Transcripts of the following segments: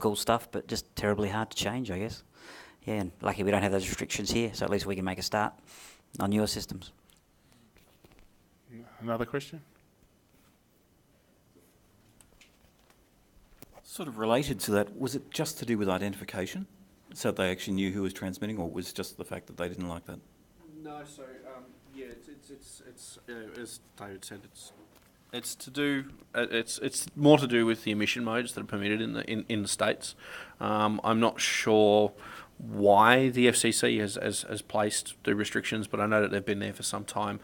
cool stuff, but just terribly hard to change, I guess. Yeah, and lucky we don't have those restrictions here, so at least we can make a start on newer systems. Another question? Sort of related to that, was it just to do with identification? So they actually knew who was transmitting, or was it just the fact that they didn't like that? No, so yeah, it's as David said, it's to do it's more to do with the emission modes that are permitted in the states. I'm not sure why the FCC has placed the restrictions, but I know that they've been there for some time.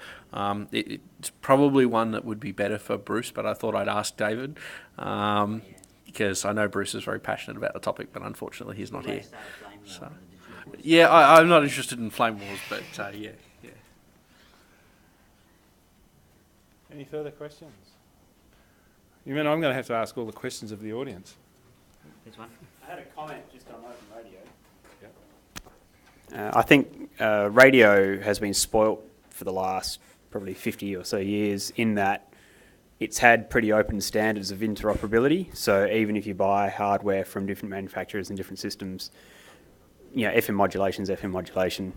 It's probably one that would be better for Bruce, but I thought I'd ask David. Because I know Bruce is very passionate about the topic, but unfortunately he's not here. So, yeah, I'm not interested in flame wars, but yeah. Any further questions? You mean I'm going to have to ask all the questions of the audience? This one. I had a comment just on open radio. Yep. I think radio has been spoilt for the last probably 50 or so years in that it's had pretty open standards of interoperability. So even if you buy hardware from different manufacturers and different systems, you know, FM modulation is FM modulation.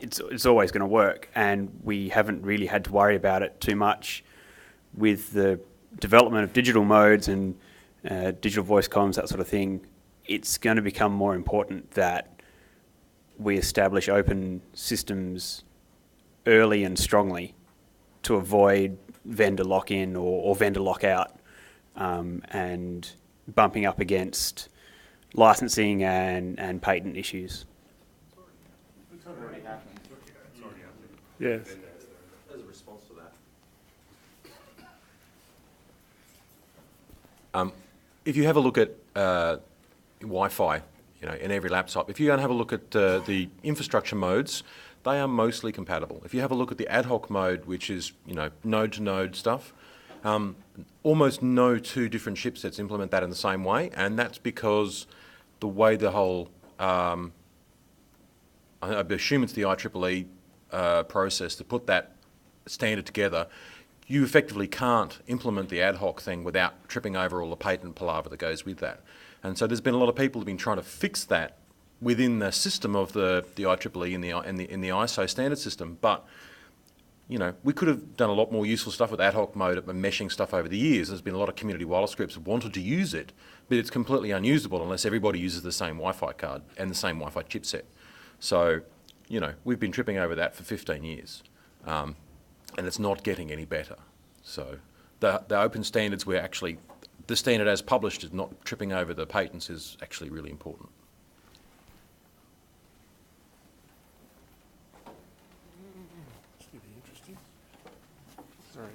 It's always going to work, and we haven't really had to worry about it too much with the development of digital modes and digital voice comms, that sort of thing. It's going to become more important that we establish open systems early and strongly to avoid vendor lock-in or vendor lock-out and bumping up against licensing and patent issues. It's already happened. Yes. As a response to that, if you have a look at Wi-Fi, you know, in every laptop, if you go and have a look at the infrastructure modes, they are mostly compatible. If you have a look at the ad hoc mode, which is, you know, node-to-node stuff, almost no two different chipsets implement that in the same way, and that's because the way the whole, I assume it's the IEEE process to put that standard together, you effectively can't implement the ad hoc thing without tripping over all the patent palaver that goes with that. And so there's been a lot of people who've been trying to fix that within the system of the IEEE and the ISO standard system, but you know, we could have done a lot more useful stuff with ad hoc mode and meshing stuff over the years. There's been a lot of community wireless groups that wanted to use it, but it's completely unusable unless everybody uses the same Wi-Fi card and the same Wi-Fi chipset. So, you know, we've been tripping over that for 15 years, and it's not getting any better. So the open standards where actually the standard as published is not tripping over the patents is actually really important. Sorry.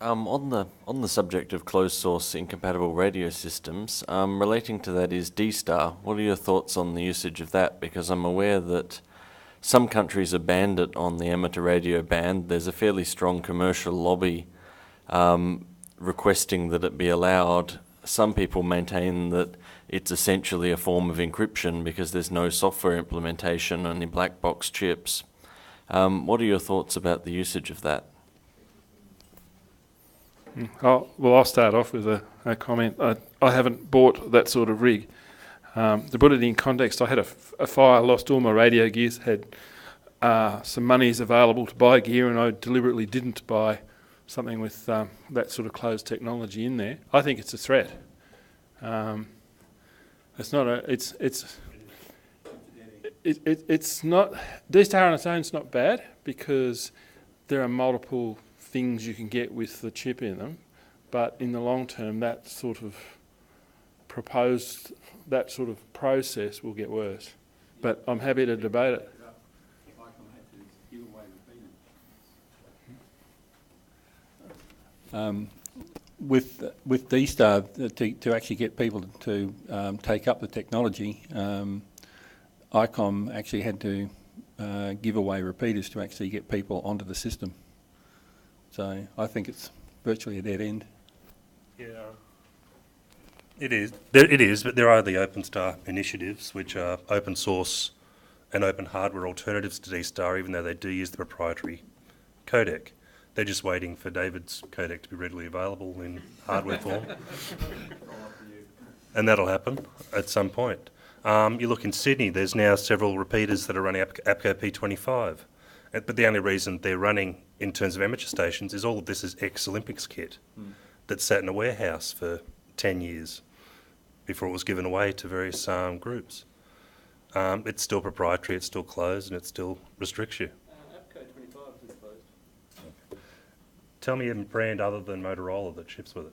On the subject of closed source incompatible radio systems, relating to that is D-Star. What are your thoughts on the usage of that? Because I'm aware that some countries have banned it on the amateur radio band. There's a fairly strong commercial lobby requesting that it be allowed. Some people maintain that it's essentially a form of encryption because there's no software implementation, only black box chips. What are your thoughts about the usage of that? I'll start off with a comment. I haven't bought that sort of rig. To put it in context, I had a fire, lost all my radio gears, had some monies available to buy gear, and I deliberately didn't buy something with that sort of closed technology in there. I think it's a threat. It's not a. It's not. D-Star on its own is not bad because there are multiple things you can get with the chip in them, but in the long term, that sort of process will get worse. But I'm happy to debate it. With D-Star, to actually get people to take up the technology, ICOM actually had to give away repeaters to actually get people onto the system. So I think it's virtually a dead end. Yeah, it is. It is, but there are the OpenStar initiatives, which are open source and open hardware alternatives to D-Star, even though they do use the proprietary codec. They're just waiting for David's codec to be readily available in hardware form. And that'll happen at some point. You look in Sydney, there's now several repeaters that are running APCO P25. But the only reason they're running in terms of amateur stations is all of this is ex-Olympics kit that sat in a warehouse for 10 years before it was given away to various groups. It's still proprietary, it's still closed, and it still restricts you. APCO 25 is closed. Tell me a brand other than Motorola that ships with it.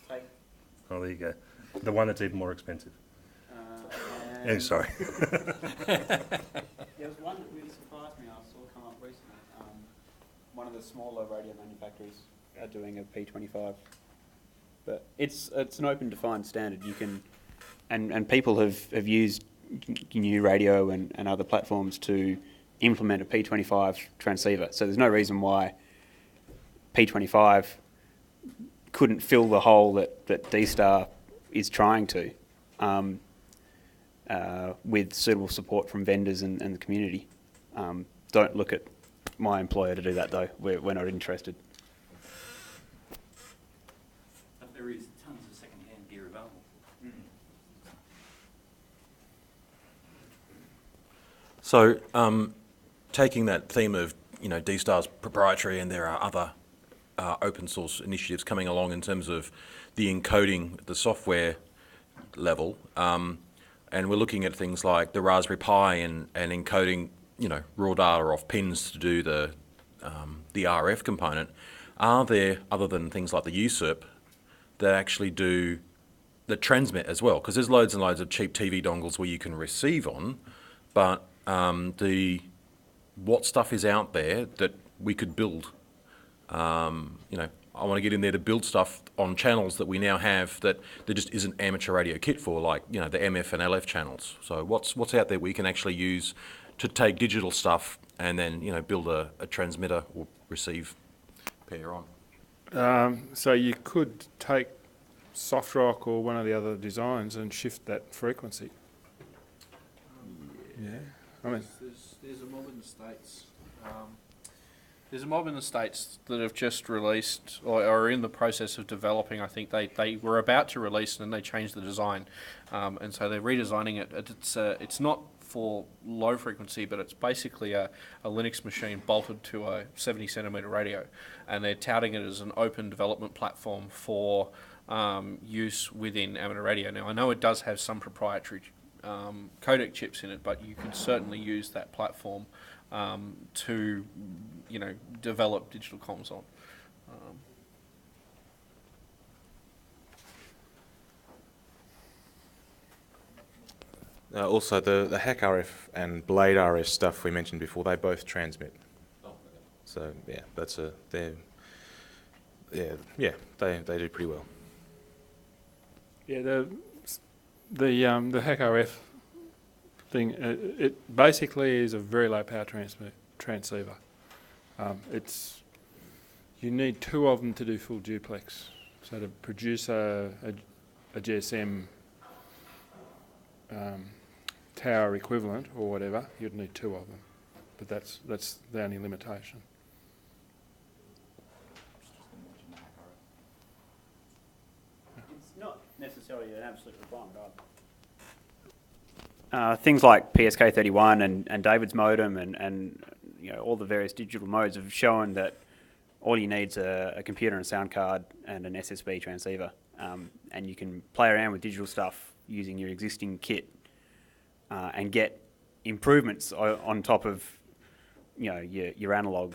Take. Oh, there you go. The one that's even more expensive. Oh, sorry. There was one that really surprised me. I saw come up recently. One of the smaller radio manufacturers are doing a P25, but it's an open defined standard. You can, and people have used new radio and other platforms to implement a P25 transceiver. So there's no reason why P25 couldn't fill the hole that D-Star is trying to. With suitable support from vendors and the community. Don't look at my employer to do that though. We're not interested. But there is tons of second-hand gear available. So, taking that theme of D-Star's proprietary, and there are other open source initiatives coming along in terms of the encoding, the software level. And we're looking at things like the Raspberry Pi and encoding, raw data off pins to do the RF component. Are there, other than things like the USIRP, that actually do the transmit as well? Because there's loads and loads of cheap TV dongles where you can receive on, but what stuff is out there that we could build? I want to get in there to build stuff on channels that we now have that there just isn't amateur radio kit for, like the MF and LF channels. So what's out there we can actually use to take digital stuff and then build a transmitter or receive pair on? So you could take Softrock or one of the other designs and shift that frequency. Yeah, I mean, There's a mob in the States. There's a mob in the States that have just released, or are in the process of developing. I think they were about to release, and then they changed the design, and so they're redesigning it. It's not for low frequency, but it's basically a Linux machine bolted to a 70 centimeter radio, and they're touting it as an open development platform for use within amateur radio. Now, I know it does have some proprietary codec chips in it, but you can certainly use that platform to develop digital comms on. Also, the Hack RF and Blade RF stuff we mentioned before, they both transmit. Oh, okay. So yeah, they do pretty well. yeah, the Hack RF thing, it basically is a very low power transceiver. You need two of them to do full duplex. So to produce a GSM tower equivalent or whatever, you'd need two of them. But that's the only limitation. It's not necessarily an absolute requirement either. Things like PSK31 and David's modem and all the various digital modes have shown that all you need is a computer and a sound card and an SSB transceiver, and you can play around with digital stuff using your existing kit and get improvements on top of your analog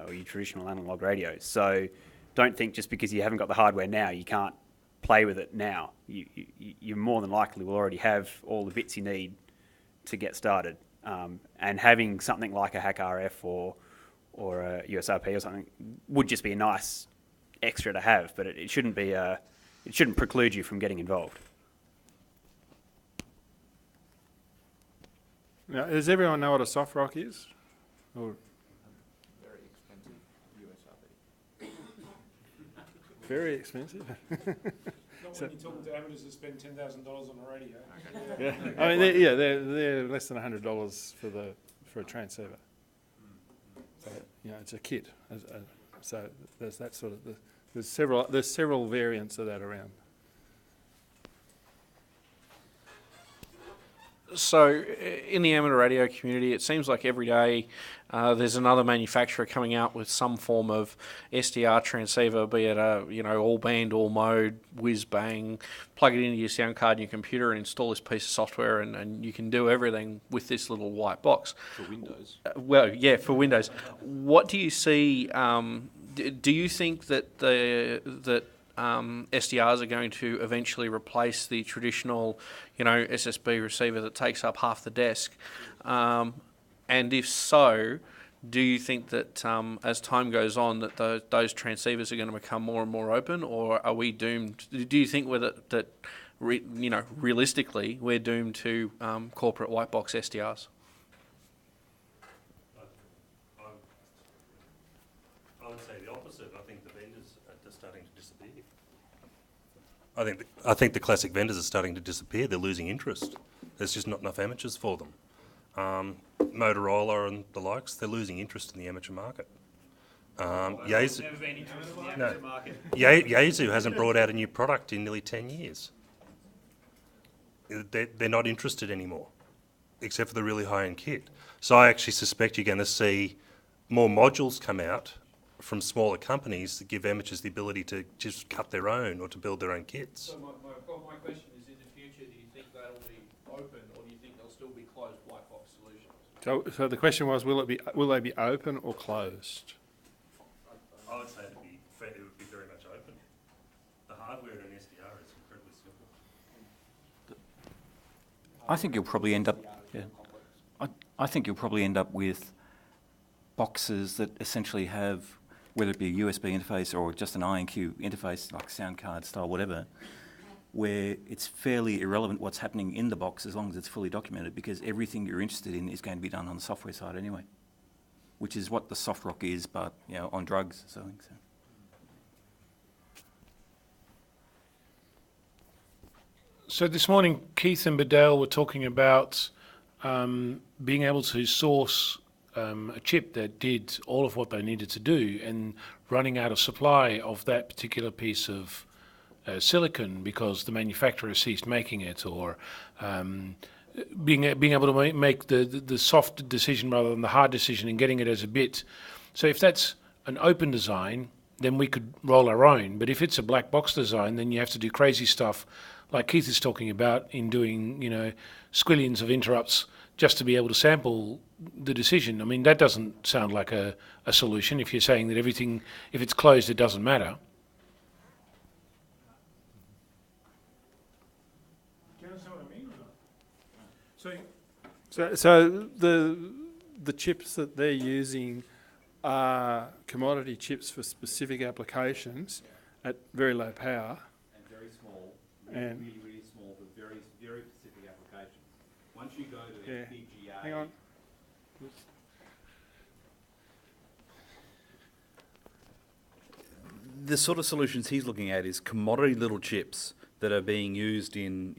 or your traditional analog radios. So don't think just because you haven't got the hardware now you can't play with it now. You more than likely will already have all the bits you need to get started. And having something like a Hack RF or a USRP or something would just be a nice extra to have, but it shouldn't be it shouldn't preclude you from getting involved. Now, does everyone know what a soft rock is? Or Very expensive USRP. very expensive? Not when you're talking to amateurs that spend $10,000 on a radio. Yeah, I mean, they're less than $100 for a transceiver. So it's a kit, So there's that sort of there's several variants of that around. So, in the amateur radio community, it seems like every day there's another manufacturer coming out with some form of SDR transceiver, be it a all band, all mode, whiz bang, plug it into your sound card in your computer and install this piece of software, and you can do everything with this little white box. For Windows. Well, yeah, for Windows. What do you see? Do you think that SDRs are going to eventually replace the traditional, SSB receiver that takes up half the desk? And if so, do you think that as time goes on that those transceivers are going to become more and more open, or are we doomed? Do you think realistically we're doomed to corporate white box SDRs? I would say the opposite. I think the vendors are just starting to disappear. I think the classic vendors are starting to disappear. They're losing interest. There's just not enough amateurs for them. Motorola and the likes, they're losing interest in the amateur market. Yaesu hasn't brought out a new product in nearly 10 years. They're not interested anymore, except for the really high-end kit. So I actually suspect you're going to see more modules come out from smaller companies that give amateurs the ability to just cut their own or to build their own kits. So my question is, in the future, do you think they'll be open, or do you think they'll still be closed white box solutions? So the question was, will they be open or closed? I would say it would be very much open. The hardware in an SDR is incredibly simple. I think you'll probably end up. Yeah, I think you'll probably end up with boxes that essentially have, whether it be a USB interface or just an INQ interface, like sound card style, whatever, where it's fairly irrelevant what's happening in the box as long as it's fully documented, because everything you're interested in is going to be done on the software side anyway, which is what the soft rock is, but on drugs or something. So. So this morning, Keith and Bedell were talking about being able to source a chip that did all of what they needed to do, and running out of supply of that particular piece of silicon because the manufacturer ceased making it, or being able to make the soft decision rather than the hard decision and getting it as a bit. So if that's an open design, then we could roll our own. But if it's a black box design, then you have to do crazy stuff like Keith is talking about in doing, squillions of interrupts just to be able to sample the decision. I mean, that doesn't sound like a solution if you're saying that everything, if it's closed, it doesn't matter. Do you understand what I mean? So the chips that they're using are commodity chips for specific applications at very low power. And very small, and really, really small, but very, very specific applications. Once you go to FPGA... Hang on. The sort of solutions he's looking at is commodity little chips that are being used in,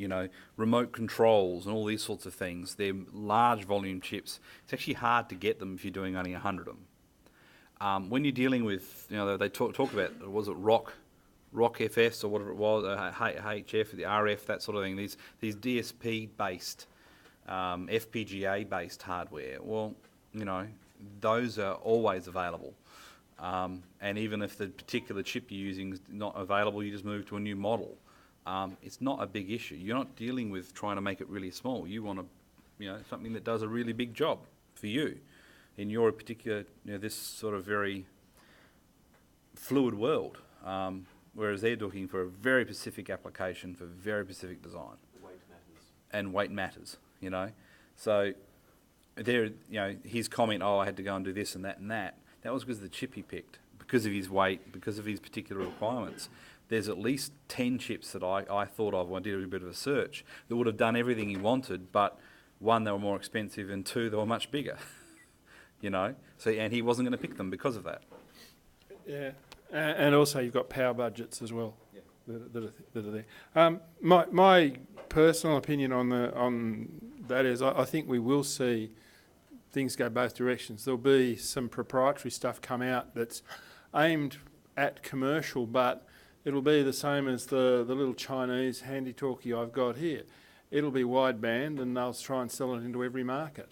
remote controls and all these sorts of things. They're large volume chips. It's actually hard to get them if you're doing only 100 of them. When you're dealing with, they talked about, was it ROC FS or whatever it was, HF, the RF, that sort of thing, these DSP-based, FPGA-based hardware. Well, those are always available. And even if the particular chip you're using is not available, you just move to a new model. It's not a big issue. You're not dealing with trying to make it really small. You want something that does a really big job for you in your particular, this sort of very fluid world. Whereas they're looking for a very specific application for very specific design. Weight matters. And weight matters, So there, his comment, I had to go and do this and that, that was because of the chip he picked, because of his weight, because of his particular requirements. There's at least 10 chips that I thought of when I did a bit of a search that would have done everything he wanted, but one, they were more expensive, and two, they were much bigger. So, and he wasn't going to pick them because of that. Yeah, and also you've got power budgets as well. Yeah. That are there. My personal opinion on that is I think we will see things go both directions. There'll be some proprietary stuff come out that's aimed at commercial, but it'll be the same as the little Chinese handy-talkie I've got here. It'll be wideband, and they'll try and sell it into every market.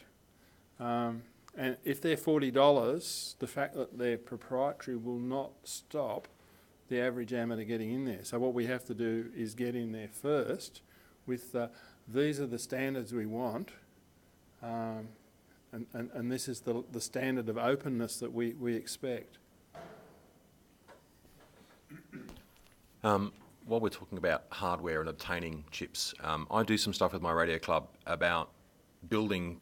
And if they're $40, the fact that they're proprietary will not stop the average amateur getting in there. So what we have to do is get in there first with these are the standards we want, and this is the standard of openness that we expect. While we're talking about hardware and obtaining chips, I do some stuff with my radio club about building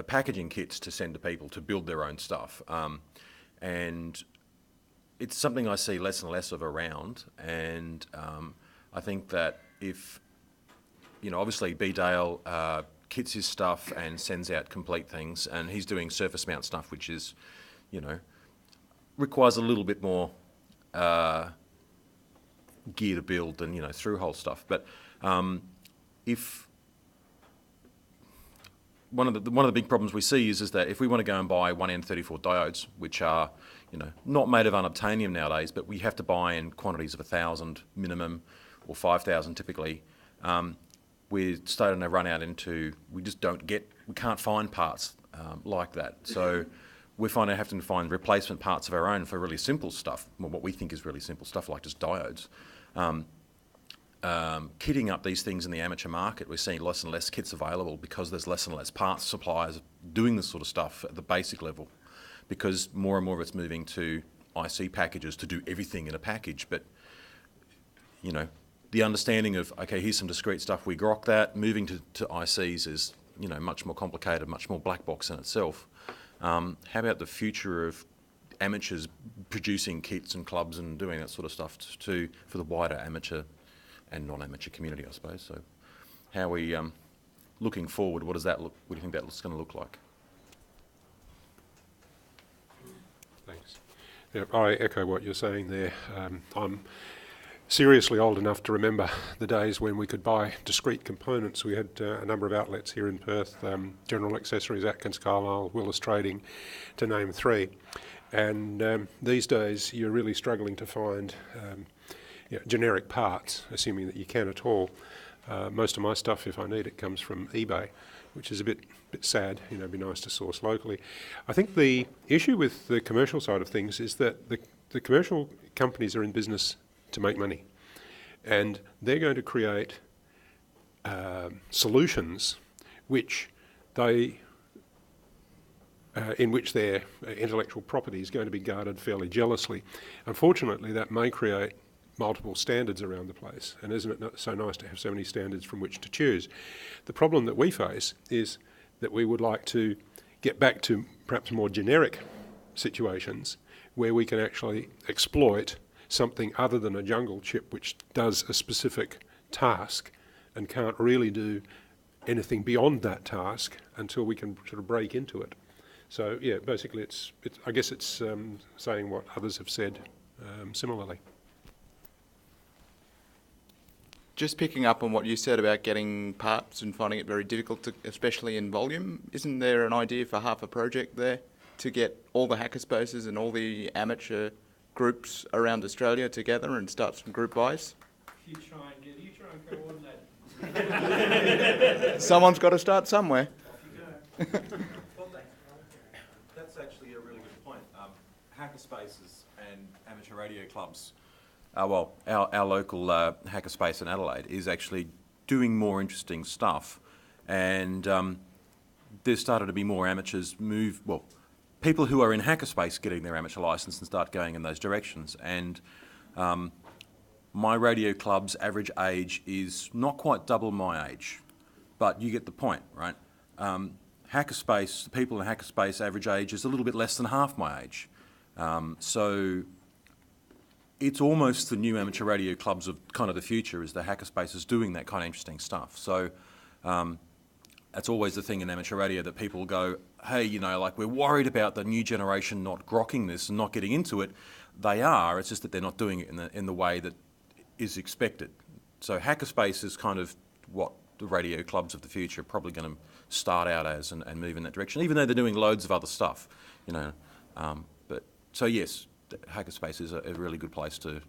packaging kits to send to people to build their own stuff. And it's something I see less and less of around. And I think that if, obviously B. Dale kits his stuff and sends out complete things, and he's doing surface mount stuff, which is, requires a little bit more gear to build than, through-hole stuff. But if one of the big problems we see is that if we want to go and buy 1N34 diodes, which are not made of unobtainium nowadays, but we have to buy in quantities of 1,000 minimum or 5,000 typically, we're starting to run out into we can't find parts like that. So we're having to find replacement parts of our own for really simple stuff, what we think is really simple stuff like just diodes. Kitting up these things in the amateur market, we're seeing less and less kits available because there's less and less parts suppliers doing this sort of stuff at the basic level, because more and more of it's moving to IC packages to do everything in a package. But the understanding of, okay, here's some discrete stuff, we grok that. Moving to ICs is much more complicated, much more black box in itself. How about the future of amateurs producing kits and clubs and doing that sort of stuff for the wider amateur and non-amateur community, I suppose? So how are we looking forward? What do you think that's going to look like? Thanks. Yeah, I echo what you're saying there. I'm seriously old enough to remember the days when we could buy discrete components. We had a number of outlets here in Perth, General Accessories, Atkins Carlisle, Willis Trading, to name three. And these days you're really struggling to find generic parts, assuming that you can at all. Most of my stuff, if I need it, comes from eBay, which is a bit sad. It'd be nice to source locally. I think the issue with the commercial side of things is that the commercial companies are in business to make money, and they're going to create solutions which in which their intellectual property is going to be guarded fairly jealously. Unfortunately, that may create multiple standards around the place, and isn't it so nice to have so many standards from which to choose? The problem that we face is that we would like to get back to perhaps more generic situations where we can actually exploit something other than a jungle chip which does a specific task and can't really do anything beyond that task until we can sort of break into it. So yeah, basically I guess it's saying what others have said similarly. Just picking up on what you said about getting parts and finding it very difficult, especially in volume, isn't there an idea for half a project there to get all the hackerspaces and all the amateur groups around Australia together and start some group buys? You try and coordinate. Someone's got to start somewhere. That's actually a really good point. Hackerspaces and amateur radio clubs, our local hackerspace in Adelaide is actually doing more interesting stuff, and there's started to be more amateurs people who are in hackerspace getting their amateur license and start going in those directions. And my radio club's average age is not quite double my age, but you get the point, right? Hackerspace, the people in hackerspace average age is a little bit less than half my age. So it's almost the new amateur radio clubs of kind of the future, is the hackerspaces doing that kind of interesting stuff. So that's always the thing in amateur radio, that people go, hey, we're worried about the new generation not grokking this and not getting into it. They are, it's just that they're not doing it in the way that is expected. So hackerspace is kind of what the radio clubs of the future are probably going to start out as and move in that direction, even though they're doing loads of other stuff, But so yes, hackerspace is a really good place to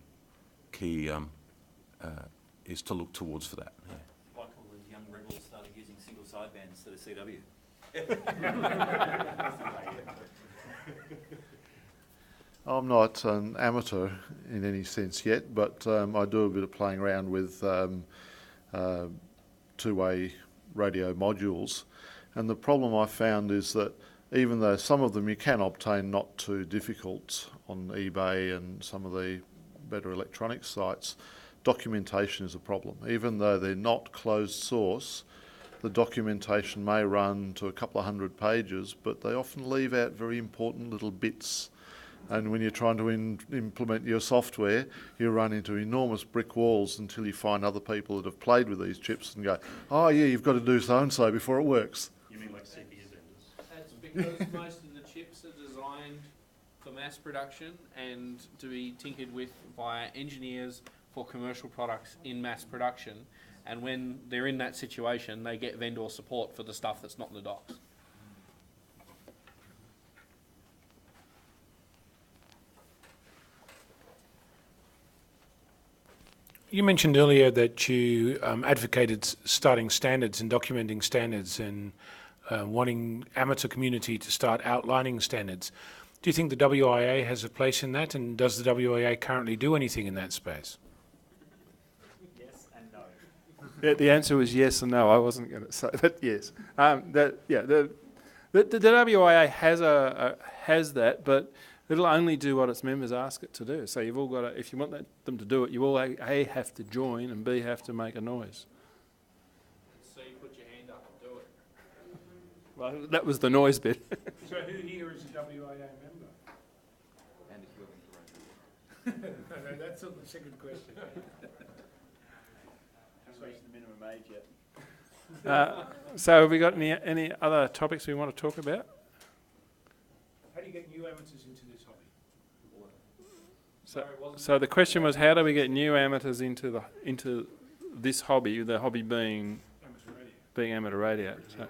is to look towards for that. Yeah. Like all these young rebels started using single sideband instead of CW. I'm not an amateur in any sense yet, but I do a bit of playing around with two-way radio modules. And the problem I found is that even though some of them you can obtain not too difficult on eBay and some of the better electronic sites, documentation is a problem. Even though they're not closed source, the documentation may run to a couple of hundred pages, but they often leave out very important little bits. And when you're trying to implement your software, you run into enormous brick walls until you find other people that have played with these chips and go, oh yeah, you've got to do so-and-so before it works. You mean like CPU vendors? That's because most of the chips are designed for mass production and to be tinkered with by engineers for commercial products in mass production. And when they're in that situation, they get vendor support for the stuff that's not in the docks. You mentioned earlier that you advocated starting standards and documenting standards and wanting amateur community to start outlining standards. Do you think the WIA has a place in that, and does the WIA currently do anything in that space? Yes and no. Yeah, the answer was yes and no. I wasn't going to say that. Yes, the WIA has that, but it'll only do what its members ask it to do. So you've all got to, if you want them to do it, you all A, have to join, and B, have to make a noise. So you put your hand up and do it. Well, that was the noise bit. So who here is a WIA member? And is willing to run it. No, that's not the second question. Haven't reached the minimum age yet. So have we got any other topics we want to talk about? How do you get new amateurs into this hobby? So the question was, how do we get new amateurs into this hobby? The hobby being amateur radio. So.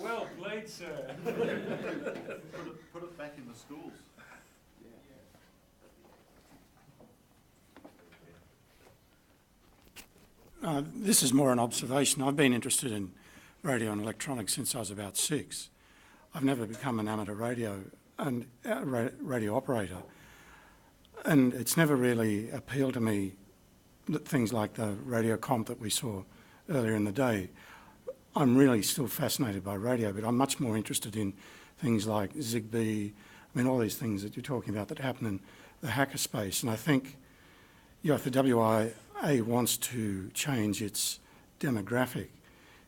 Well played, sir. Put it back in the schools. This is more an observation. I've been interested in radio and electronics since I was about 6. I've never become an amateur radio operator, and it's never really appealed to me that things like the radio comp that we saw earlier in the day. I'm really still fascinated by radio, but I'm much more interested in things like Zigbee. I mean, all these things that you're talking about that happen in the hackerspace. And I think, if the WIA wants to change its demographic,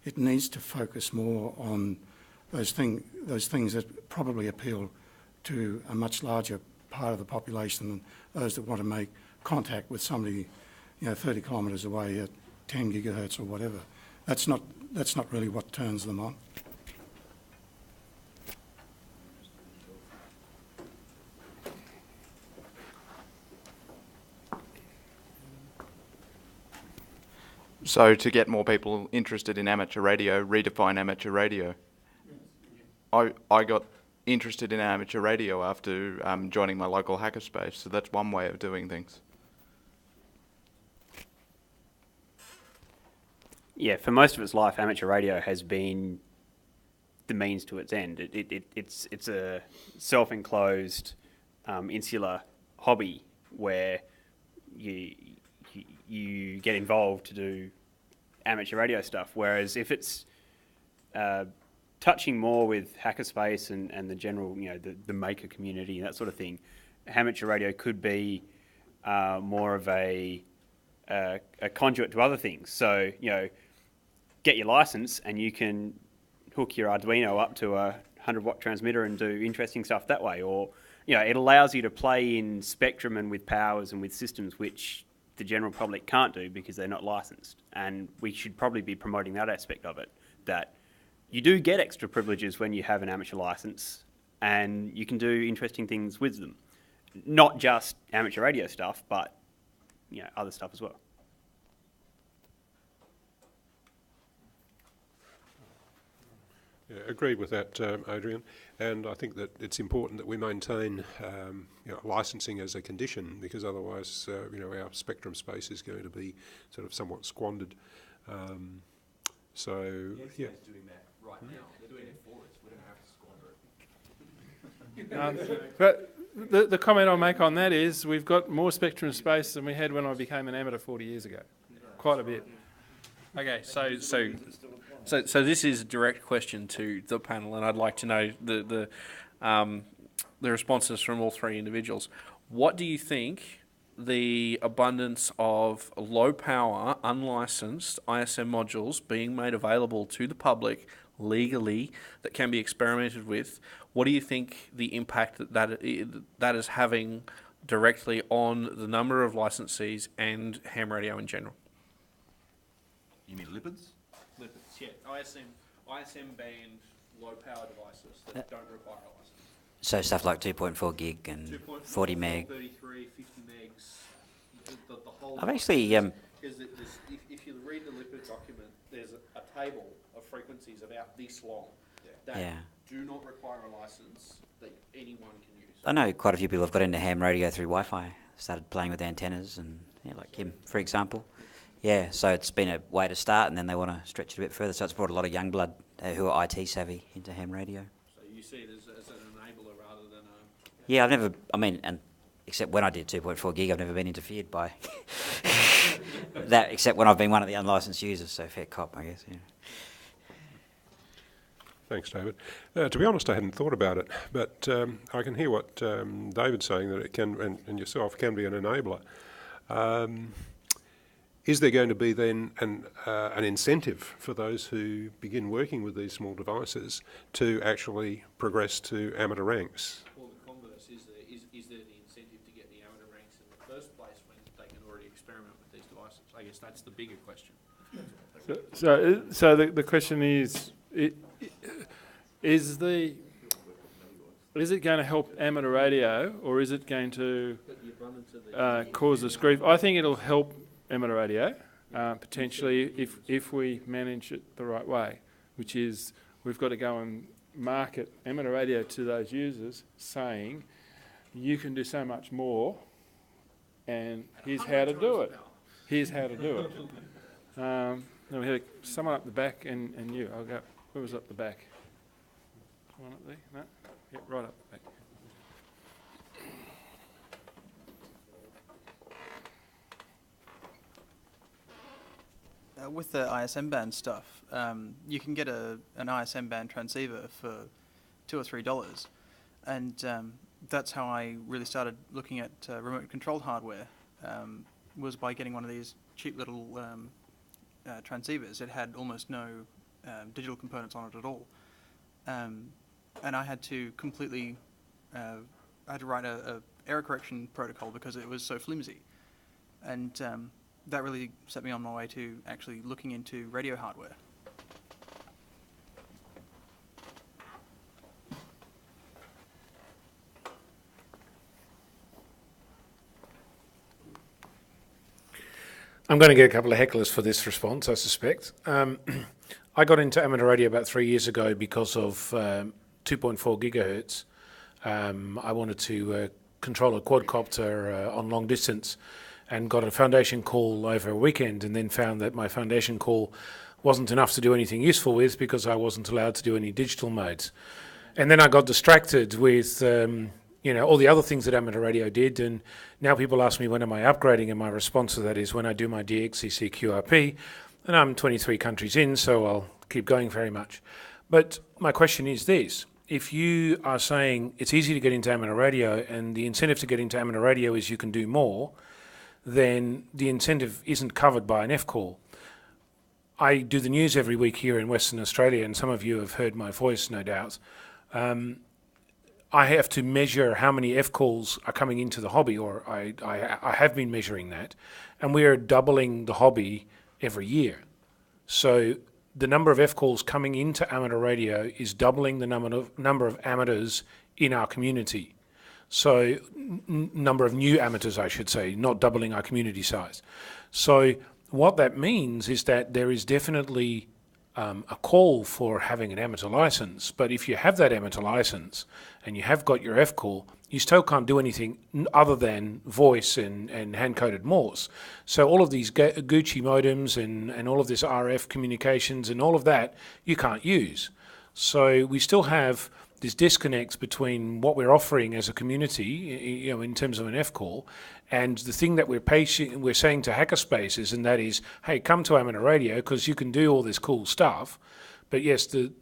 it needs to focus more on those things that probably appeal to a much larger part of the population than those that want to make contact with somebody, 30 kilometres away at 10 gigahertz or whatever. That's not really what turns them on. So to get more people interested in amateur radio, redefine amateur radio. I got interested in amateur radio after joining my local hackerspace, so that's one way of doing things. Yeah, for most of its life, amateur radio has been the means to its end. It's a self-enclosed, insular hobby where you get involved to do amateur radio stuff. Whereas if it's touching more with hackerspace and the general, the maker community and that sort of thing, amateur radio could be more of a conduit to other things. So, get your license and you can hook your Arduino up to a 100-watt transmitter and do interesting stuff that way. Or, it allows you to play in spectrum and with powers and with systems which the general public can't do because they're not licensed. And we should probably be promoting that aspect of it, that you do get extra privileges when you have an amateur license and you can do interesting things with them. Not just amateur radio stuff, but, other stuff as well. Yeah, agreed with that, Adrian. And I think that it's important that we maintain licensing as a condition, because otherwise, our spectrum space is going to be sort of somewhat squandered. So, yeah. Doing that right now. They're doing it for us. We don't have to squander it. But the comment I'll make on that is we've got more spectrum space than we had when I became an amateur 40 years ago. Quite a bit. Okay, so this is a direct question to the panel, and I'd like to know the responses from all three individuals. What do you think the abundance of low power, unlicensed ISM modules being made available to the public legally that can be experimented with, what do you think the impact that is having directly on the number of licensees and ham radio in general? You mean lipids? Lipids, yeah. ISM band low power devices that don't require a license. So stuff like 2.4 gig and 40 meg. 33, 50 megs, the whole... I've actually... Because if you read the lipid document, there's a table of frequencies about this long that do not require a license that anyone can use. I know quite a few people have got into ham radio through Wi-Fi, started playing with antennas, and like Kim, for example. Yeah, so it's been a way to start, and then they want to stretch it a bit further. So it's brought a lot of young blood who are IT savvy into ham radio. So you see it as an enabler rather than a... Yeah, I've never, except when I did 2.4 gig, I've never been interfered by that, except when I've been one of the unlicensed users, so fair cop, I guess. Yeah. Thanks, David. To be honest, I hadn't thought about it, but I can hear what David's saying, that it can, and yourself, can be an enabler. Is there going to be then an incentive for those who begin working with these small devices to actually progress to amateur ranks? Well, the converse, is there the incentive to get the amateur ranks in the first place when they can already experiment with these devices? I guess that's the bigger question. So the question is it going to help amateur radio, or is it going to cause us grief? I think it'll help amateur radio, potentially, if we manage it the right way, which is we've got to go and market amateur radio to those users, saying you can do so much more, and here's how to do it. Here's how to do it. Then we had someone up the back, and you. I'll go. Who was up the back? One up there? No? Yep, right up the back. With the ISM band stuff, you can get an ISM band transceiver for $2 or $3, and that's how I really started looking at remote controlled hardware. Was by getting one of these cheap little transceivers. It had almost no digital components on it at all, and I had to completely write a error correction protocol because it was so flimsy, and that really set me on my way to actually looking into radio hardware. I'm going to get a couple of hecklers for this response, I suspect. I got into amateur radio about 3 years ago because of 2.4 gigahertz. I wanted to control a quadcopter on long distance, and got a foundation call over a weekend, and then found that my foundation call wasn't enough to do anything useful with because I wasn't allowed to do any digital modes. And then I got distracted with all the other things that amateur radio did, and now people ask me when am I upgrading, and my response to that is when I do my DXCC QRP, and I'm 23 countries in, so I'll keep going very much. But my question is this: if you are saying it's easy to get into amateur radio, and the incentive to get into amateur radio is you can do more, then the incentive isn't covered by an F-call. I do the news every week here in Western Australia, and some of you have heard my voice, no doubt. I have to measure how many F-calls are coming into the hobby, or I have been measuring that, and we are doubling the hobby every year. So the number of F-calls coming into amateur radio is doubling the number of amateurs in our community. So number of new amateurs, I should say, not doubling our community size. So what that means is that there is definitely a call for having an amateur license, but if you have that amateur license and you have got your F-call, you still can't do anything other than voice and hand-coded Morse. So all of these Gucci modems and all of this RF communications and all of that, you can't use. So we still have this disconnect between what we're offering as a community, you know, in terms of an F-call, and the thing that we're saying to hackerspaces, and that is, hey, come to amateur radio because you can do all this cool stuff. But yes, the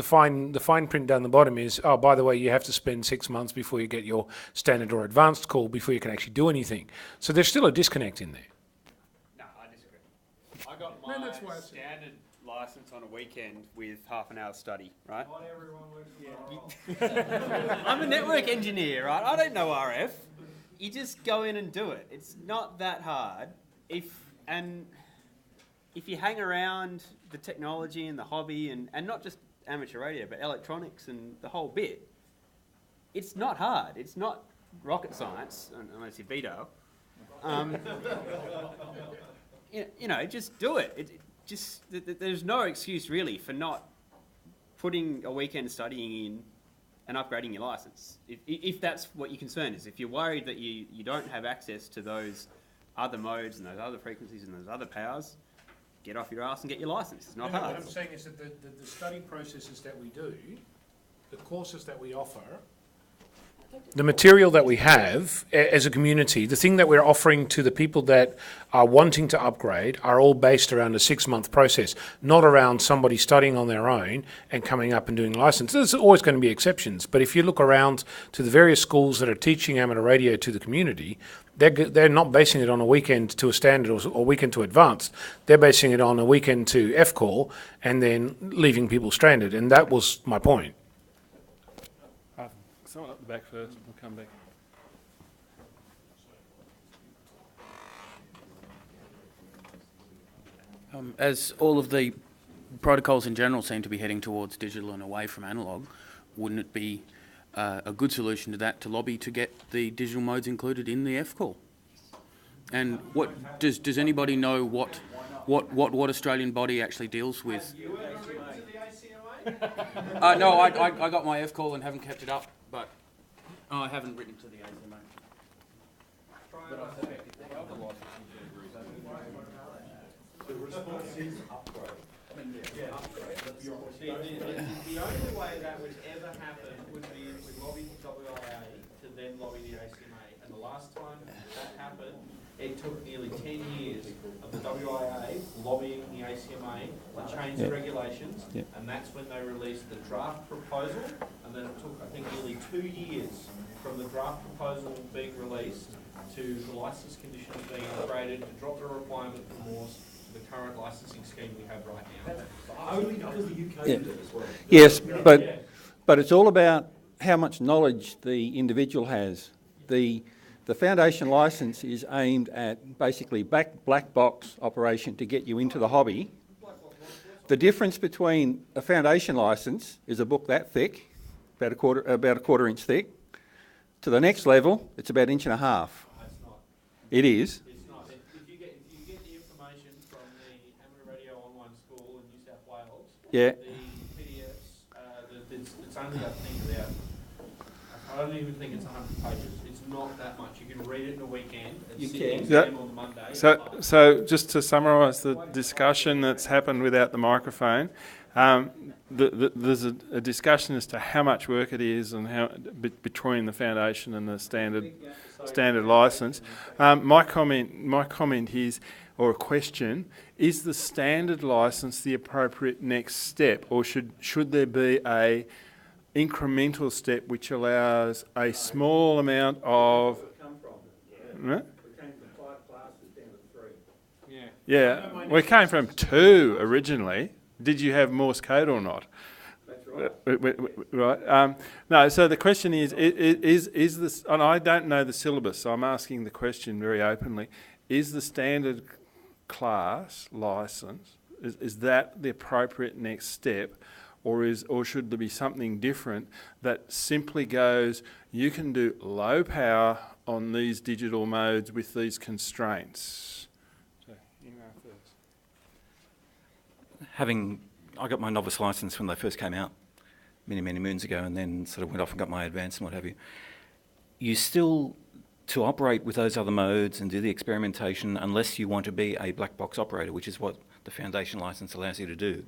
fine print down the bottom is, oh, by the way, you have to spend 6 months before you get your standard or advanced call before you can actually do anything. So there's still a disconnect in there. No, I disagree. I got my standard license on a weekend with half an hour study, right? Not everyone works. I'm a network engineer, right? I don't know RF. You just go in and do it. It's not that hard. If you hang around the technology and the hobby and not just amateur radio, but electronics and the whole bit, it's not hard. It's not rocket science, unless you're Vito. You know, just do it. There's no excuse really for not putting a weekend studying in and upgrading your license. If that's what your concern is, if you're worried that you don't have access to those other modes and those other frequencies and those other powers, get off your ass and get your license. It's not hard. What I'm saying is that the study processes that we do, the courses that we offer, the material that we have as a community, the thing that we're offering to the people that are wanting to upgrade are all based around a 6-month process, not around somebody studying on their own and coming up and doing license. There's always going to be exceptions, but if you look around to the various schools that are teaching amateur radio to the community, they're not basing it on a weekend to a standard or weekend to advanced. They're basing it on a weekend to F-call and then leaving people stranded, and that was my point. Someone up the back first, we'll come back. As all of the protocols in general seem to be heading towards digital and away from analog, wouldn't it be a good solution to that to lobby to get the digital modes included in the F-call? And what does anybody know what Australian body actually deals with? No, I got my F-call and haven't kept it up, but I haven't written to the ACMA. The response is upgrade. The only way that would ever happen would be if we lobbied the WIA to then lobby the ACMA. And the last time that happened, it took nearly 10 years of the WIA lobbying the ACMA to change the regulations, and that's when they released the draft proposal, and then it took, I think, nearly 2 years from the draft proposal being released to the licence conditions being upgraded to drop the requirement for Morse to the current licensing scheme we have right now. Only because the UK did it as well. Yes, but it's all about how much knowledge the individual has. The foundation licence is aimed at basically black box operation to get you into the hobby. The difference between a foundation licence is a book that thick, about a quarter inch thick. To the next level, it's about 1.5 inches. No, it's not. It is. It's not. If you get the information from the Amateur Radio Online School in New South Wales, Yeah. the PDFs, it's only, I think, about, I don't even think it's 100 pages. It's not that much. You can read it in a weekend and sit in exam on the Monday. So just to summarise the discussion that's happened without the microphone, there's a discussion as to how much work it is and how between the foundation and the standard licence. My comment is, or a question, is the standard licence the appropriate next step, or should there be a incremental step which allows a small amount of... Yeah, we came from 2 originally. Did you have Morse code or not? Right. No, so the question is this, and I don't know the syllabus, so I'm asking the question very openly, is the standard class licence, is that the appropriate next step, or should there be something different that simply goes, you can do low power on these digital modes with these constraints? So, you know first. Having I got my novice license when they first came out, many, many moons ago, and then sort of went off and got my advanced and what have you. You still, to operate with those other modes and do the experimentation, unless you want to be a black box operator, which is what the Foundation license allows you to do,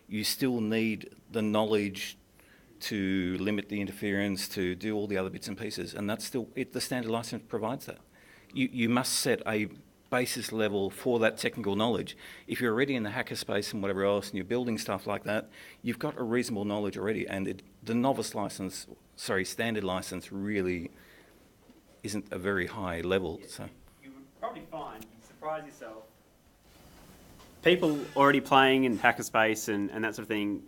you still need the knowledge to limit the interference, to do all the other bits and pieces, and that's still, the standard license provides that. You must set a basis level for that technical knowledge. If you're already in the hackerspace and whatever else and you're building stuff like that, you've got a reasonable knowledge already, and the novice license, standard license really isn't a very high level. So you would probably find, you'd surprise yourself, people already playing in hackerspace and that sort of thing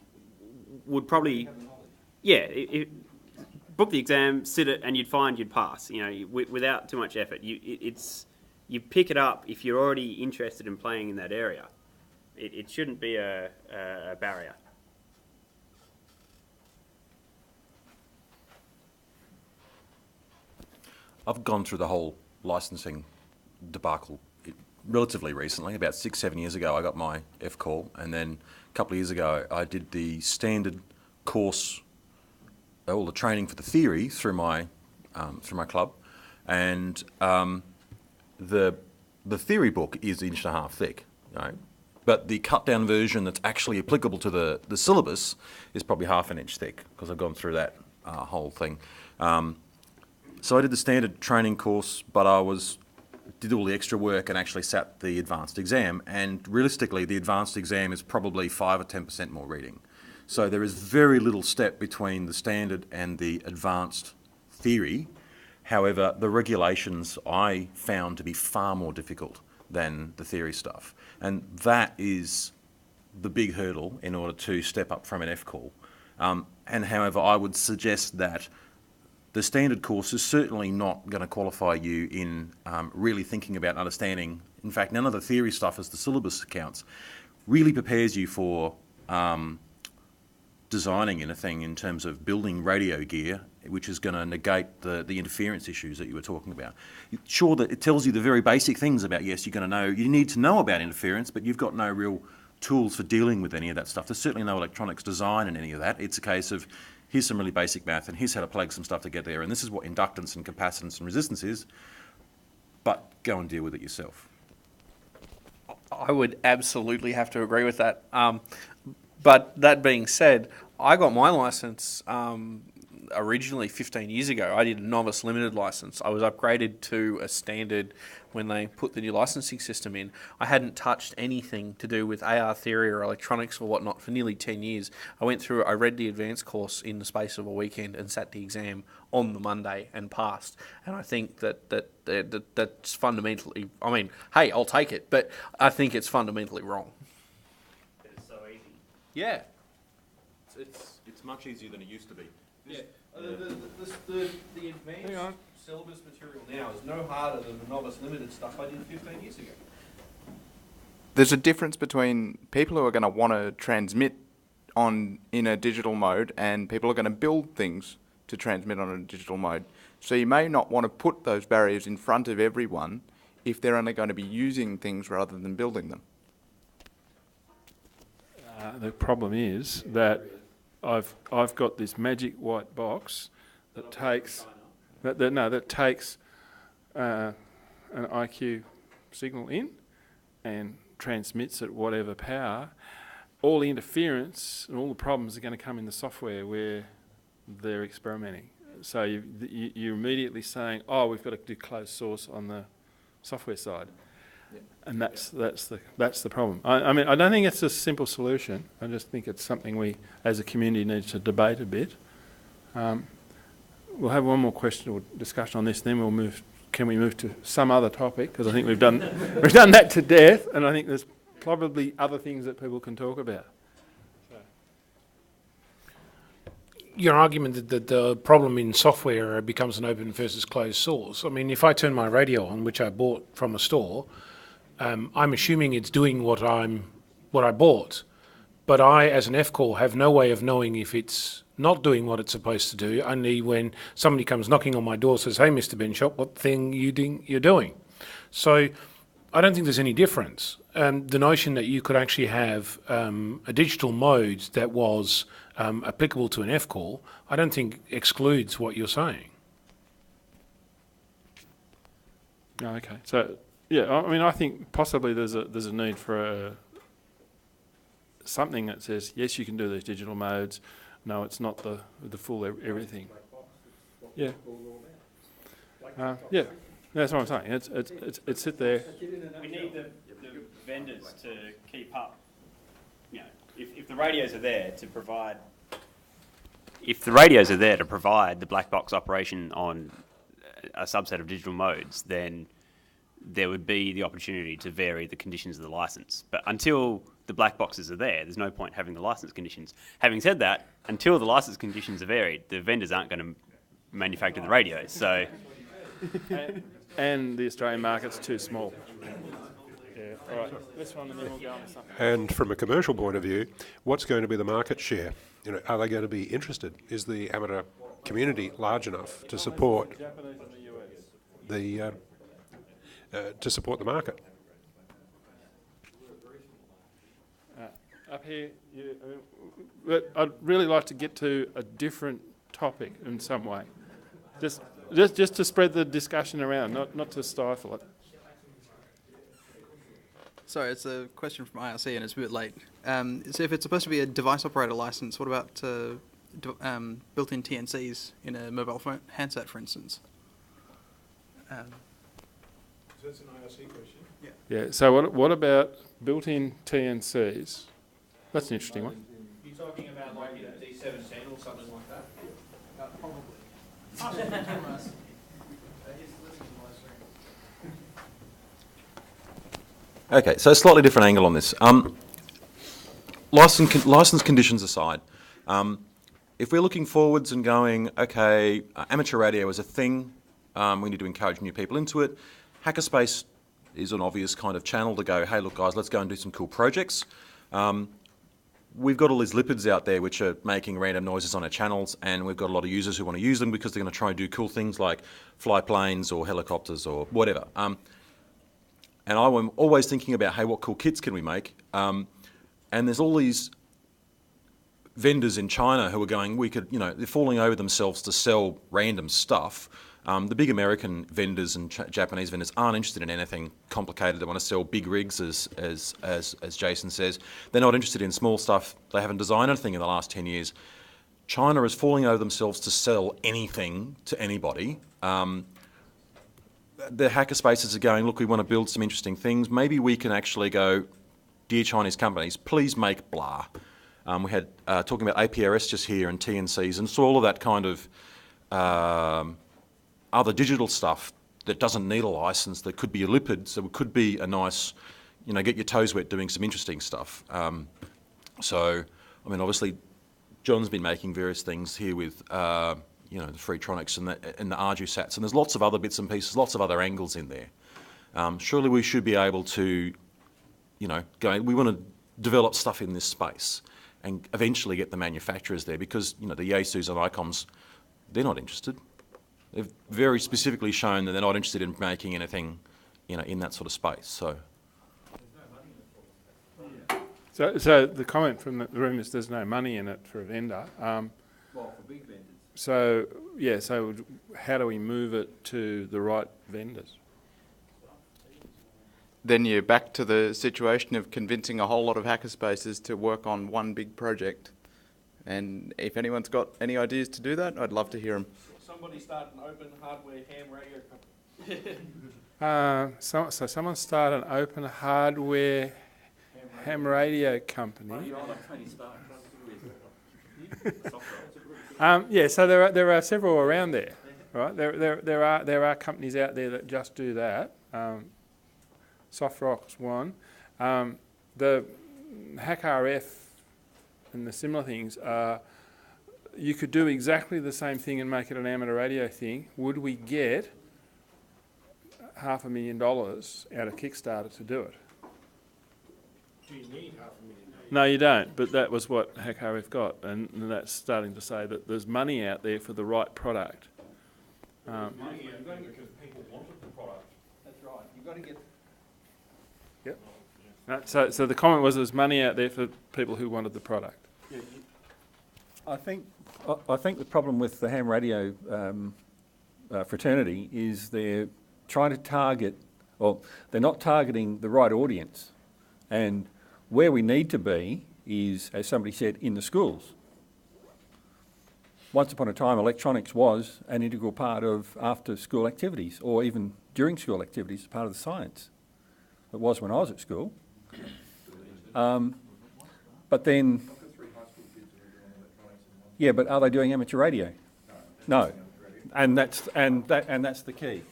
would probably, book the exam, sit it, and you'd find you'd pass. You know, without too much effort. You pick it up if you're already interested in playing in that area. It shouldn't be a barrier. I've gone through the whole licensing debacle relatively recently. About 6-7 years ago, I got my FCall, and then a couple of years ago, I did the standard course, all the training for the theory through my club, and the theory book is 1.5 inches thick, you know, but the cut down version that's actually applicable to the syllabus is probably 1/2 inch thick, because I've gone through that whole thing. So I did the standard training course, but did all the extra work and actually sat the advanced exam, and realistically the advanced exam is probably 5 or 10% more reading. So there is very little step between the standard and the advanced theory. However, the regulations I found to be far more difficult than the theory stuff. And that is the big hurdle in order to step up from an FCall. And however, I would suggest that the standard course is certainly not going to qualify you in really thinking about understanding. In fact, none of the theory stuff, as the syllabus accounts, really prepares you for designing anything in terms of building radio gear, which is going to negate the interference issues that you were talking about. Sure, that it tells you the very basic things about, yes, you're going to know, you need to know about interference, but you've got no real tools for dealing with any of that stuff. There's certainly no electronics design in any of that. It's a case of, here's some really basic math, and here's how to plug some stuff to get there, and this is what inductance and capacitance and resistance is, but go and deal with it yourself. I would absolutely have to agree with that. But that being said, I got my license originally 15 years ago. I did a novice limited license. I was upgraded to a standard when they put the new licensing system in. I hadn't touched anything to do with AR theory or electronics or whatnot for nearly 10 years. I read the advanced course in the space of a weekend and sat the exam on the Monday and passed. And I think that's fundamentally, I mean, hey, I'll take it, but I think it's fundamentally wrong. It's so easy. Yeah. It's much easier than it used to be. Yeah. The advanced syllabus material now is no harder than the novice limited stuff I did 15 years ago. There's a difference between people who are going to want to transmit in a digital mode and people who are going to build things to transmit on a digital mode. So you may not want to put those barriers in front of everyone if they're only going to be using things rather than building them. The problem is that I've got this magic white box that takes that takes an IQ signal in and transmits at whatever power. All the interference and all the problems are going to come in the software where they're experimenting. So you're immediately saying, oh, we've got to do closed source on the software side. And that's the problem. I mean, I don't think it's a simple solution. I just think it's something we, as a community, need to debate a bit. We'll have one more question or discussion on this, then we'll move. Can we move to some other topic? Because I think we've done that to death, and I think there's probably other things that people can talk about. Your argument that the problem in software becomes an open versus closed source. I mean, if I turn my radio on, which I bought from a store, I'm assuming it's doing what I bought, but I, as an FCall, have no way of knowing if it's not doing what it's supposed to do. Only when somebody comes knocking on my door, says, "Hey, Mr. Benshop, what thing you're doing?" So I don't think there's any difference. the notion that you could actually have a digital mode that was applicable to an F-call, I don't think excludes what you're saying. Oh, okay. So, yeah, I mean, I think possibly there's a need for something that says, yes, you can do these digital modes. No, it's not the full everything. Yeah. Yeah, that's what I'm saying. It's sit there. We need the vendors to keep up. You know, if the radios are there to provide, the black box operation on a subset of digital modes, then there would be the opportunity to vary the conditions of the license. But until the black boxes are there, there's no point having the license conditions. Having said that, until the license conditions are varied, the vendors aren't going to manufacture the radios. So, and the Australian market's too small. Yeah. All right. This one, and then we'll go on to something. And from a commercial point of view, what's going to be the market share? You know, are they going to be interested? Is the amateur community large enough to support the market? Up here, but I'd really like to get to a different topic in some way, just to spread the discussion around, not to stifle it. Sorry, it's a question from IRC and it's a bit late. So if it's supposed to be a device operator license, what about built-in TNCs in a mobile phone handset, for instance? That's an IRC question. Yeah. Yeah. So what about built-in TNCs? That's an interesting one. You're talking about like in a D710 or something like that? Probably. Okay, so a slightly different angle on this. License conditions aside, if we're looking forwards and going, okay, amateur radio is a thing, we need to encourage new people into it. Hackerspace is an obvious kind of channel to go, hey, look, guys, let's go and do some cool projects. We've got all these lipids out there which are making random noises on our channels, and we've got a lot of users who want to use them because they're going to try and do cool things like fly planes or helicopters or whatever. And I'm always thinking about, hey, what cool kits can we make? And there's all these vendors in China who are going, they're falling over themselves to sell random stuff. The big American vendors and Japanese vendors aren't interested in anything complicated. They want to sell big rigs, as Jason says. They're not interested in small stuff. They haven't designed anything in the last 10 years. China is falling over themselves to sell anything to anybody. The hackerspaces are going, look, we want to build some interesting things. Maybe we can actually go, dear Chinese companies, please make blah. We had talking about APRS just here and TNCs, and so all of that kind of other digital stuff that doesn't need a license, that could be a lipid, so it could be a nice, get your toes wet doing some interesting stuff. So, I mean, obviously, John's been making various things here with, the Freetronics and the ArduSats, and there's lots of other bits and pieces, lots of other angles in there. Surely we should be able to, we want to develop stuff in this space and eventually get the manufacturers there, because, the Yaesus and ICOMs, they're not interested. They've very specifically shown that they're not interested in making anything, in that sort of space. So the comment from the room is there's no money in it for a vendor. Well, for big vendors. So how do we move it to the right vendors? Then you're back to the situation of convincing a whole lot of hackerspaces to work on one big project. And if anyone's got any ideas to do that, I'd love to hear them. Somebody start an open hardware ham radio company. So someone start an open hardware ham radio company. So there are several around there, right? There are companies out there that just do that. SoftRock's one. The HackRF and the similar things are. You could do exactly the same thing and make it an amateur radio thing. Would we get $500,000 out of Kickstarter to do it? Do you need $500,000? No, you don't, but that was what HackRF got, and that's starting to say that there's money out there for the right product. Money because people wanted the product. That's right. You've got to get... Yep. So the comment was there's money out there for people who wanted the product. I think the problem with the ham radio fraternity is they're trying to target, well, they're not targeting the right audience. And where we need to be is, as somebody said, in the schools. Once upon a time, electronics was an integral part of after-school activities, or even during school activities, as part of the science. It was when I was at school. But then, yeah, but are they doing amateur radio? No, and that's the key.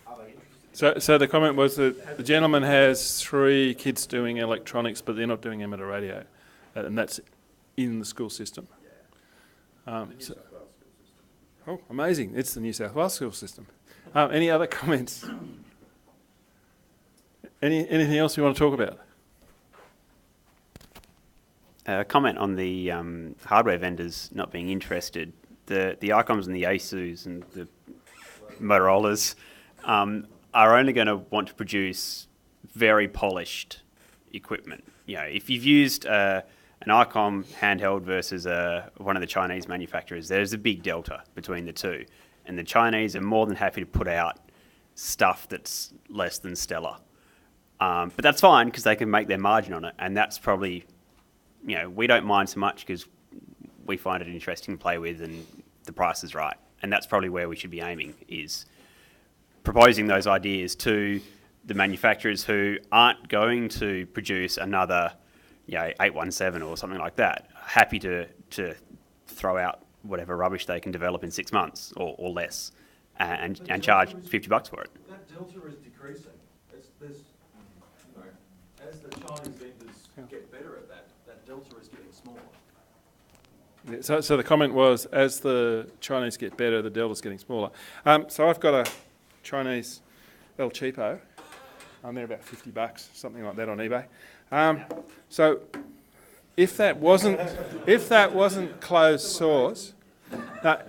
So the comment was that the gentleman has 3 kids doing electronics, but they're not doing amateur radio, and that's in the school system. Oh, amazing! It's the New South Wales school system. Any other comments? Anything else you want to talk about? Comment on the hardware vendors not being interested. The ICOMs and the ASUS and the Motorolas are only going to want to produce very polished equipment. You know, if you've used an ICOM handheld versus one of the Chinese manufacturers, there's a big delta between the two. And the Chinese are more than happy to put out stuff that's less than stellar. But that's fine because they can make their margin on it. And that's probably, you know, we don't mind so much because we find it interesting to play with and the price is right. And that's probably where we should be aiming, is proposing those ideas to the manufacturers who aren't going to produce another, you know, 817 or something like that. Happy to throw out whatever rubbish they can develop in 6 months or less and charge $50 for it. That delta is decreasing. As the Chinese vendors get better at that, that delta is getting smaller. Yeah, so the comment was, as the Chinese get better, the delta's getting smaller. So I've got a Chinese El Cheapo. They're about $50, something like that on eBay. So if that wasn't closed source,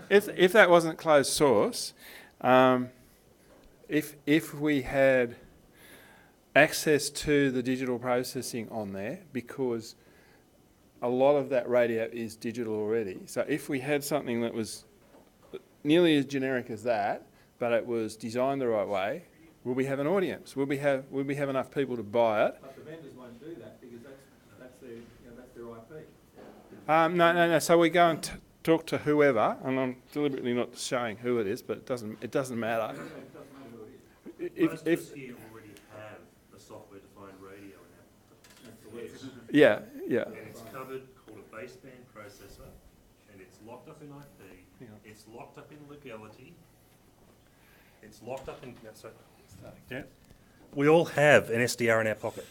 if that wasn't closed source, if we had access to the digital processing on there, because a lot of that radio is digital already. So if we had something that was nearly as generic as that, but it was designed the right way, will we have an audience? Will we have enough people to buy it? But the vendors won't do that because that's their IP. No. So we go and talk to whoever, and I'm deliberately not showing who it is, but it doesn't matter. Most of us here already have a software-defined radio in our Yeah. And it's covered, called a baseband processor, and it's locked up in IP. Yeah. It's locked up in legality. It's locked up in. Yeah. We all have an SDR in our pocket.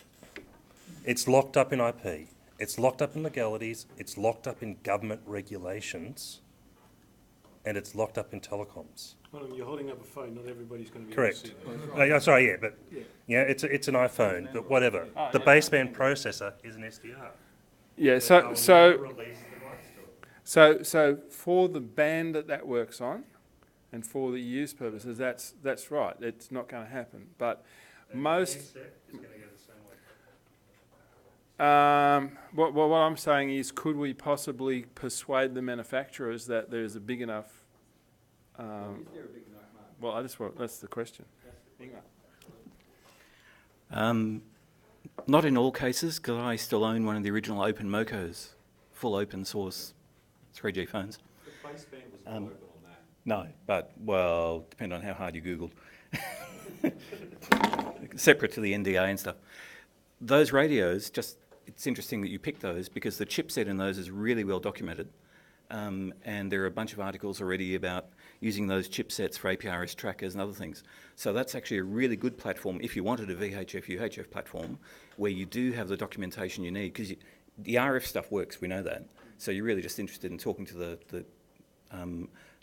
It's locked up in IP. It's locked up in legalities. It's locked up in government regulations, and it's locked up in telecoms. Well, you're holding up a phone. Not everybody's going to be Correct. able to see that. Sorry, yeah, but yeah, it's an iPhone, but whatever. The baseband processor is an SDR. Yeah. So for the band that works on, and for the use purposes, that's right. It's not going to happen. But most. What I'm saying is, could we possibly persuade the manufacturers that there's a big enough? Is there a big enough market? Well, that's the question. Not in all cases, because I still own one of the original Open Mocos, full open source 3G phones. The baseband was not open on that. No, but, well, depending on how hard you Googled. Separate to the NDA and stuff. Those radios, it's interesting that you picked those because the chipset in those is really well documented. And there are a bunch of articles already about using those chipsets for APRS trackers and other things. So that's actually a really good platform if you wanted a VHF, UHF platform where you do have the documentation you need, because the RF stuff works, we know that. So you're really just interested in talking to the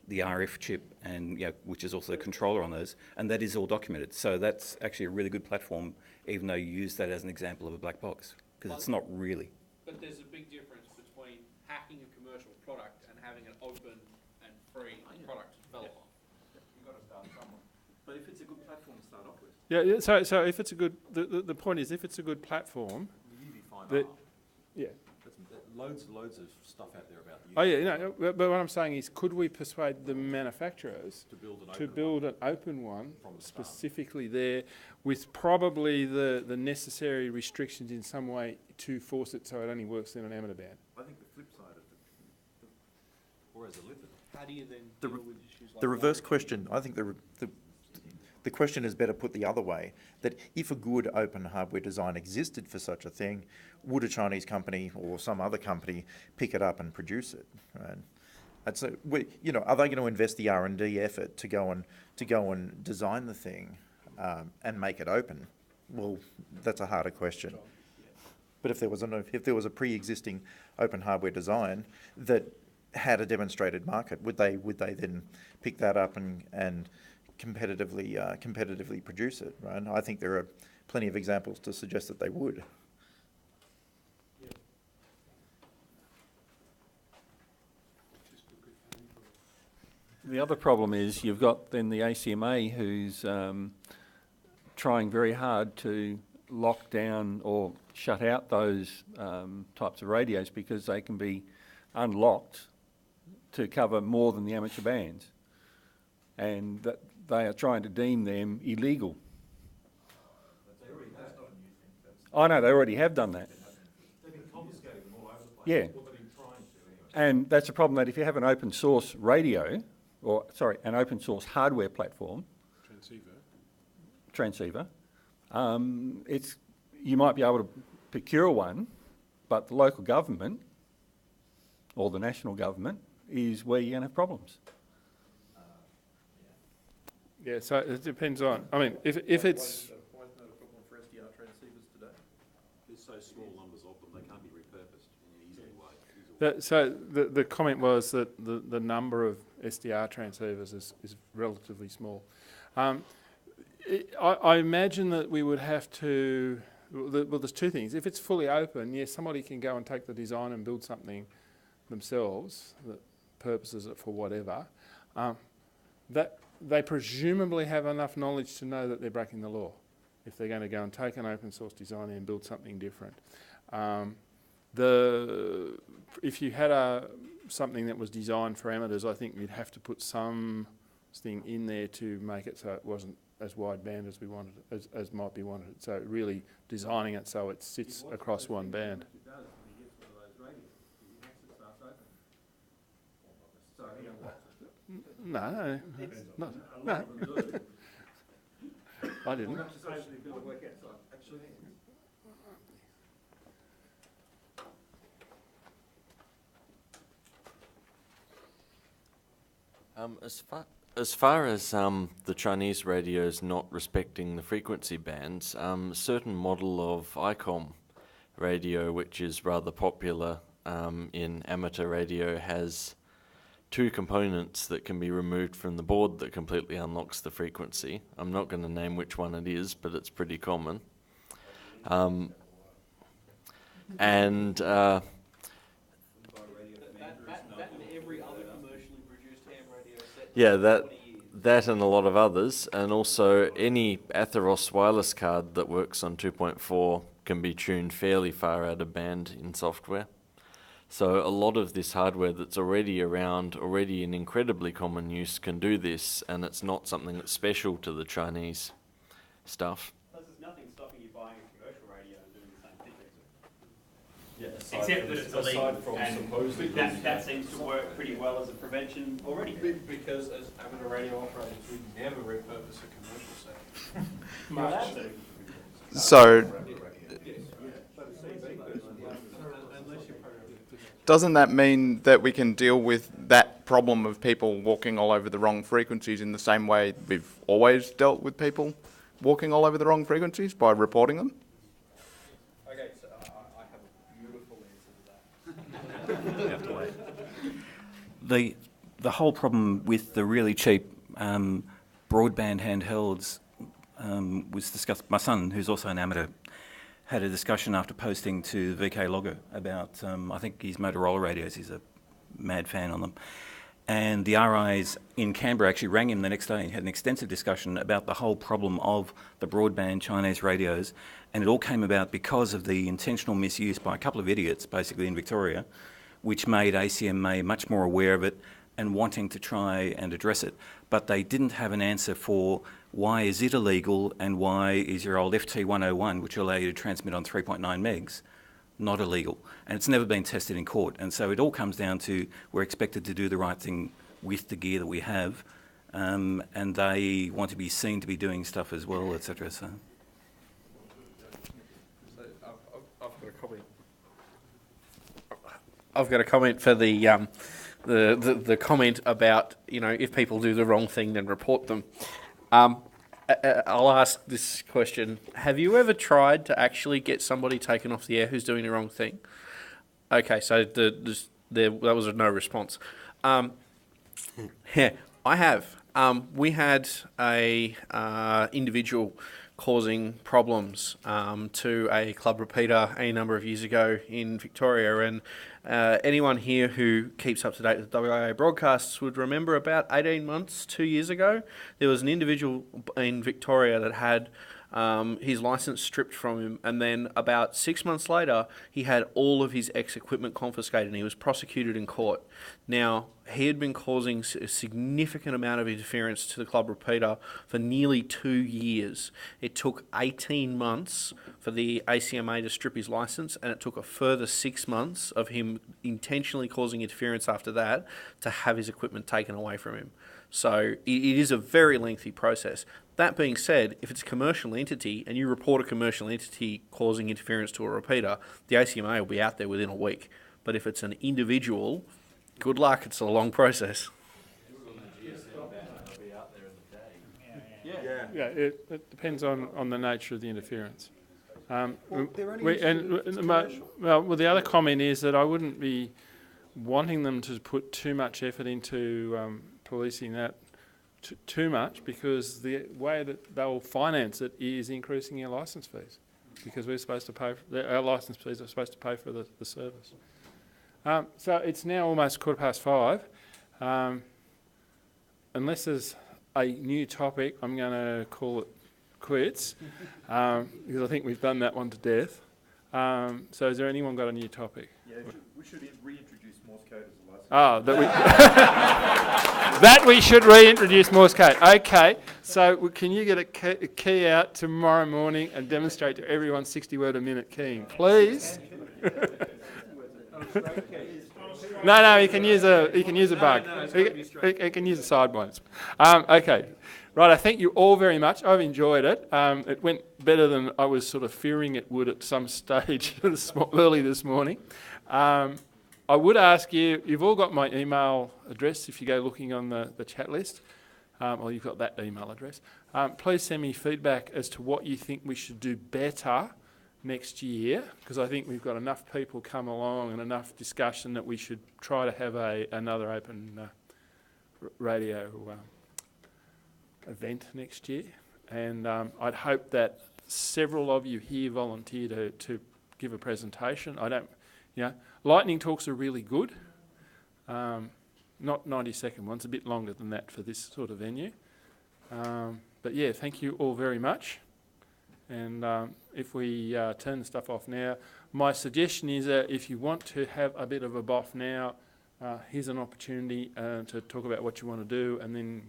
RF chip, and which is also the controller on those, and that is all documented. So that's actually a really good platform, even though you use that as an example of a black box, because it's not really. But there's a big difference between hacking a commercial product and having an open and free product to develop on. You've got to start somewhere. But if it's a good platform to start off with. Yeah. So if it's a good, the point is, if it's a good platform, Yeah. Loads of stuff out there about the Oh yeah, no, but what I'm saying is, could we persuade the manufacturers to build an open one specifically there, with probably the necessary restrictions in some way to force it so it only works in an amateur band? I think the flip side of or as a lipid. How do you then The, deal with issues like the reverse question, I think the question is better put the other way, that if a good open hardware design existed for such a thing, would a Chinese company or some other company pick it up and produce it? Right? And so, are they going to invest the R&D effort to go and design the thing and make it open? Well, that's a harder question. But if there was a pre-existing open hardware design that had a demonstrated market, would they then pick that up and competitively produce it? Right? I think there are plenty of examples to suggest that they would. The other problem is you've got then the ACMA who's trying very hard to lock down or shut out those types of radios because they can be unlocked to cover more than the amateur bands, and that they are trying to deem them illegal. I know, they already have done that. They've been confiscating them all over the place. Yeah. Well, they've been trying to anyway. And that's a problem, that if you have an open source radio, an open source hardware platform, transceiver, you might be able to procure one, but the local government or the national government is where you're going to have problems. Yeah, so it depends on, I mean, if it's... Why isn't that a problem for SDR transceivers today? There's so small numbers of them, they can't be repurposed in an easy way. So the comment was that the number of SDR transceivers is relatively small. I imagine that we would have to, well, there's two things. If it's fully open, yes, somebody can go and take the design and build something themselves that purposes it for whatever. That they presumably have enough knowledge to know that they're breaking the law if they're going to go and take an open source design and build something different. If you had something that was designed for amateurs, I think you'd have to put something in there to make it so it wasn't as wideband as we wanted, as might be wanted. So really designing it so it sits across one band. No. I didn't. As far as the Chinese radios not respecting the frequency bands, a certain model of ICOM radio, which is rather popular in amateur radio, has two components that can be removed from the board that completely unlocks the frequency. I'm not going to name which one it is, but it's pretty common. Yeah, that and a lot of others, and also any Atheros wireless card that works on 2.4 can be tuned fairly far out of band in software. So a lot of this hardware that's already around, already in incredibly common use, can do this, and it's not something that's special to the Chinese stuff. Plus, there's nothing stopping you buying a commercial radio and doing the same thing. Yeah, Except that it's illegal, and that seems to work pretty well as a prevention already. Because as amateur radio operators, we never repurpose a commercial set. Much. So, doesn't that mean that we can deal with that problem of people walking all over the wrong frequencies in the same way we've always dealt with people walking all over the wrong frequencies, by reporting them? Okay, so I have a beautiful answer to that. You have to wait. The whole problem with the really cheap broadband handhelds was discussed. My son, who's also an amateur, had a discussion after posting to VK Logger about, I think his Motorola radios, he's a mad fan on them. And the RIs in Canberra actually rang him the next day and had an extensive discussion about the whole problem of the broadband Chinese radios. And it all came about because of the intentional misuse by a couple of idiots, basically in Victoria, which made ACMA much more aware of it and wanting to try and address it. But they didn't have an answer for why is it illegal and why is your old FT101, which will allow you to transmit on 3.9 megs, not illegal. And it's never been tested in court. And so it all comes down to we're expected to do the right thing with the gear that we have, and they want to be seen to be doing stuff as well, etc. So. I've got a comment for the comment about, you know, if people do the wrong thing, then report them. I'll ask this question. Have you ever tried to actually get somebody taken off the air who's doing the wrong thing? Okay, so that was a no response. Yeah, I have. We had a individual causing problems to a club repeater a number of years ago in Victoria, and anyone here who keeps up to date with WIA broadcasts would remember about 18 months, 2 years ago, there was an individual in Victoria that had his license stripped from him, and then about 6 months later he had all of his equipment confiscated and he was prosecuted in court. Now, he had been causing a significant amount of interference to the club repeater for nearly 2 years. It took 18 months for the ACMA to strip his license, and it took a further 6 months of him intentionally causing interference after that to have his equipment taken away from him. So it is a very lengthy process. That being said, if it's a commercial entity and you report a commercial entity causing interference to a repeater, the ACMA will be out there within a week. But if it's an individual, good luck, it's a long process. Yeah, it depends on the nature of the interference. Well, the other comment is that I wouldn't be wanting them to put too much effort into policing that too much, because the way that they'll finance it is increasing our licence fees, because we're supposed to pay, our licence fees are supposed to pay for the service. So it's now almost 5:15. Unless there's a new topic, I'm going to call it quits, because I think we've done that one to death. So has there anyone got a new topic? Yeah, we should reintroduce Morse code as a license. Oh, that we should reintroduce Morse code. Okay, so can you get a key out tomorrow morning and demonstrate to everyone 60 word a minute keying, please? No, he can use a bug. He can use a sideways. Okay, right. I thank you all very much. I've enjoyed it. It went better than I was sort of fearing it would at some stage early this morning. I would ask you, you've all got my email address if you go looking on the chat list, or you've got that email address. Please send me feedback as to what you think we should do better next year, because I think we've got enough people come along and enough discussion that we should try to have another open radio event next year. And I'd hope that several of you here volunteer to give a presentation. Lightning talks are really good, not 90-second ones, a bit longer than that for this sort of venue. But yeah, thank you all very much. And if we turn the stuff off now, my suggestion is that if you want to have a bit of a boff now, here's an opportunity to talk about what you want to do, and then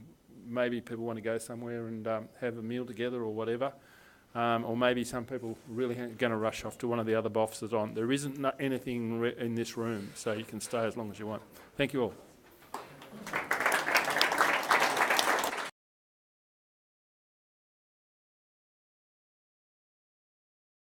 maybe people want to go somewhere and have a meal together or whatever. Or maybe some people really are going to rush off to one of the other boffs that's on. There isn't anything in this room, so you can stay as long as you want. Thank you all.